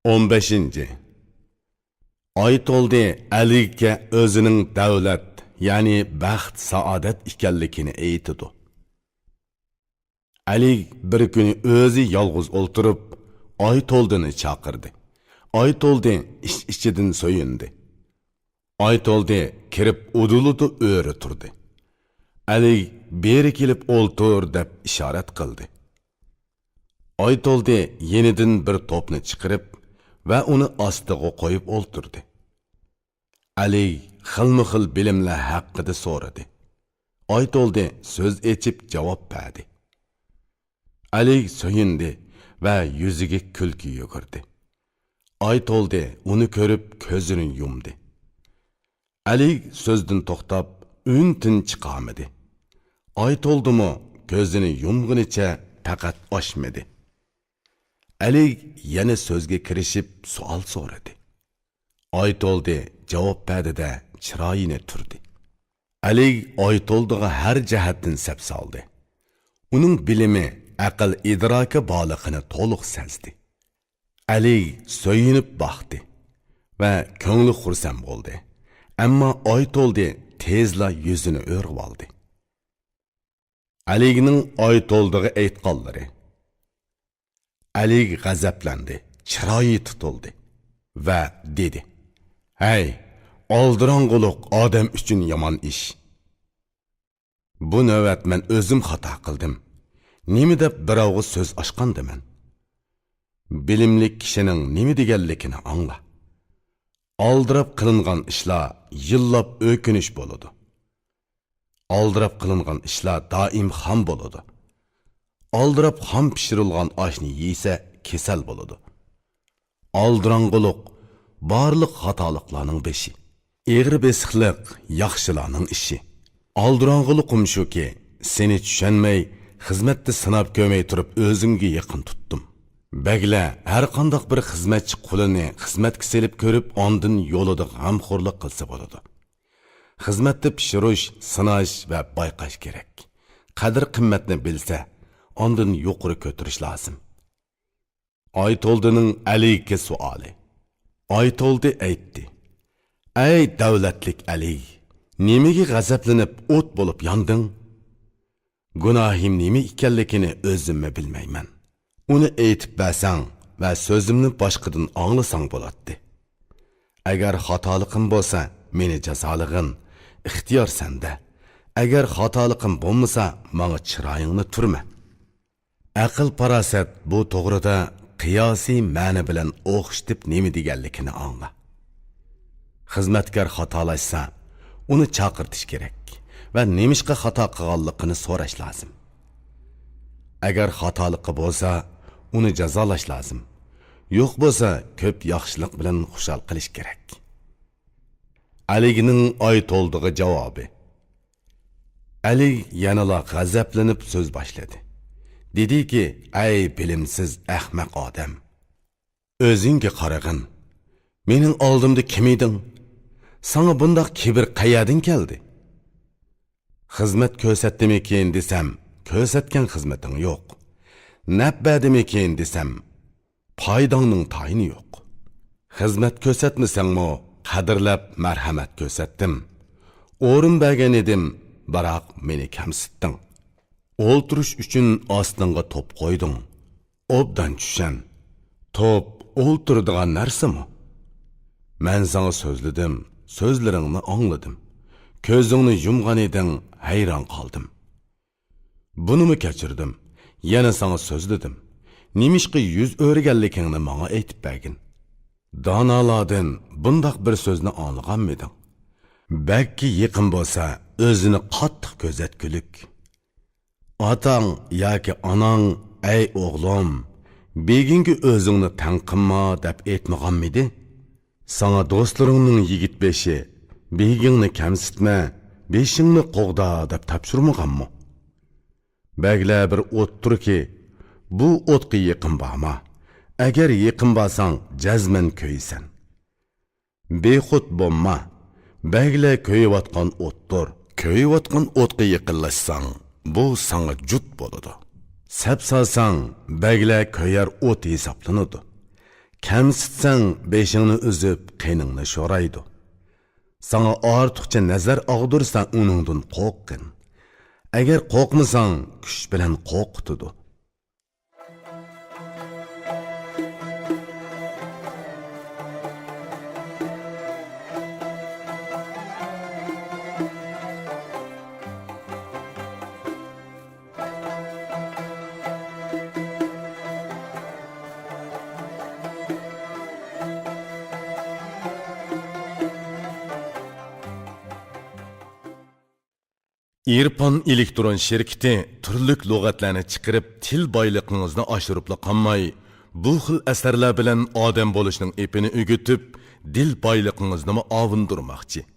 15. Oy to'ldi Aliga o'zining davlat, ya'ni baxt, saodat ekanligini aytdi. Ali bir kuni o'zi yolg'iz o'ltirib, oy to'ldini chaqirdi. Oy to'ldi ichidan so'yindi. Oy to'ldi kirib uduludi o'ri turdi. Ali beri kelib o'ltir deb ishorat qildi. Oy to'ldi yenidan bir to'pni chiqarib va uni ostiga qo'yib o'ltirdi. Ali xilma-xil bilimlar haqida so'radi. Oy to'ldi so'z echib javob berdi. Ali so'yindi va yuziga kulki yugurdi. Oy to'ldi uni ko'rib ko'zini yumdi. Ali so'zdan to'xtab untin chiqamadi. Oy to'ldimi ko'zini yumgunicha faqat ochmadi. Ali yana so'zga kirishib savol so'radi. Oy to'ldi javob berdi-da chiroyini turdi. Ali oy to'ldiga har jihatdan sap soldi. Uning bilimi, aql, idroki borlig'ini to'liq sezdi. Ali so'yinib baxti va ko'ngli xursand bo'ldi. Ammo oy to'ldi tezla yuzini o'rib oldi. Alining oy to'ldiga aytqanlari. Ali g'azablandi, chiroyi tutildi va dedi: "Hey, oldirong'uliq odam uchun yomon ish. Bu navbat men o'zim xato qildim. Nima deb birovga so'z ochqandiman? Bilimli kishining nima deganligini angla. Oldirab qilingan ishlar yillab o'kinish bo'ladi. Oldirab qilingan ishlar doim xom bo'ladi. Oldirab xom pishirilgan oshni yeysa kasal bo'ladi. Oldirong'uliq barliq xatoliklarning beshi. Egri besiqliq yaxshilarning ishi. Oldirong'uliqim shuki, seni tushunmay, xizmatda sinab ko'may turib o'zimga yaqin tutdim. Bagla har qanday bir xizmatchi qulini xizmatga selib ko'rib, ondan yo'lida g'amxo'rlik qilsa bo'ladi. Xizmatda pishirish, sinash va bayqash kerak. Qadr qimmatni bilsa, ondan yuqori ko'tarish lozim. Oy to'ldining Aliga savoli. Oy to'ldi aytdi: "Ey davlatlik Ali, nimaga g'azablanib o't bo'lib yonding? Gunohim nima ekanligini o'zimmi bilmayman. Uni aytib bersang va so'zimni boshqadan anglasang bo'ladi. Agar xatoliqim bo'lsa, meni jazolig'in, ixtiyor senda. Agar xatoliqim bo'lmasa, menga chiroyingni turma." Aql farosat bu to'g'rida qiyosiy ma'ni bilan o'xshitib nima deganligini angla. Xizmatkor xatolashsa, uni chaqirtish kerak va nemishqa xato qilganligini so'rash lozim. Agar xatoligi bo'lsa, uni jazolash lozim. Yo'q bo'lsa, ko'p yaxshilik bilan xushal qilish kerak. Alining oy to'ldig'i javobi. Ali yanala g'azablanib so'z boshladi. Dediki: "Ey bilimsiz ahmaq odam, o'zingga qarag'in. Mening oldimda kim eding? Sana bundoq kibr qayerdan keldi? Xizmat ko'rsatdimikin desam, ko'rsatgan xizmating yo'q. Nabadimikin desam, foydangning tayini yo'q. Xizmat ko'rsatmasangmi, qadrlab marhamat ko'rsatdim. O'rin bergan edim, biroq meni kamsitding. O'ltirish uchun ostinga to'p qo'yding. Obdan tushan. To'p o'ltiradigan narsami? Men sana so'zladim, so'zlaringni angladim. Ko'zingni yumgan eding, hayron qoldim. Bunimi kechirdim, yana sana so'zladim. Nimishqa yuz o'rganligingni menga aytib bergin. Donolardan bundoq bir so'zni anglaganmiding? Balki yaqin bo'lsa, o'zini qattiq ko'zatgulik. Atang yoki onang: "Ey o'g'lim, begingi o'zingni tanqinma" deb aytmaganmidi? Sana do'stlaringning yigit beshi, begingni kamsitma, beshingni qo'g'da deb topshirmaganmi? Bagla bir o'ttirki, bu o'tga yaqin borma. Agar yaqin bo'lsang, jazman ko'ysan. Bexud bo'lma. Bagla ko'yayotgan o'tdir. Ko'yayotgan o'tga yaqinlashsang, bu sana jut bo'ladi. Sap solsang, bagla ko'yar o't hisoblanadi. Kamsitsang beshingni uzib, qeningni sho'raydi. Sana ortiqcha nazar og'dirsan, uningdan qo'rqgin. Agar qo'rqmasang, kuch bilan qo'rqitadi. İrpon elektron şirketi turlik lug'atlarni chiqarib til boyligingizni oshiribla qolmay, bu xil asarlar bilan odam bo'lishning epini o'gitib, dil boyligingizni ovundirmoqchi.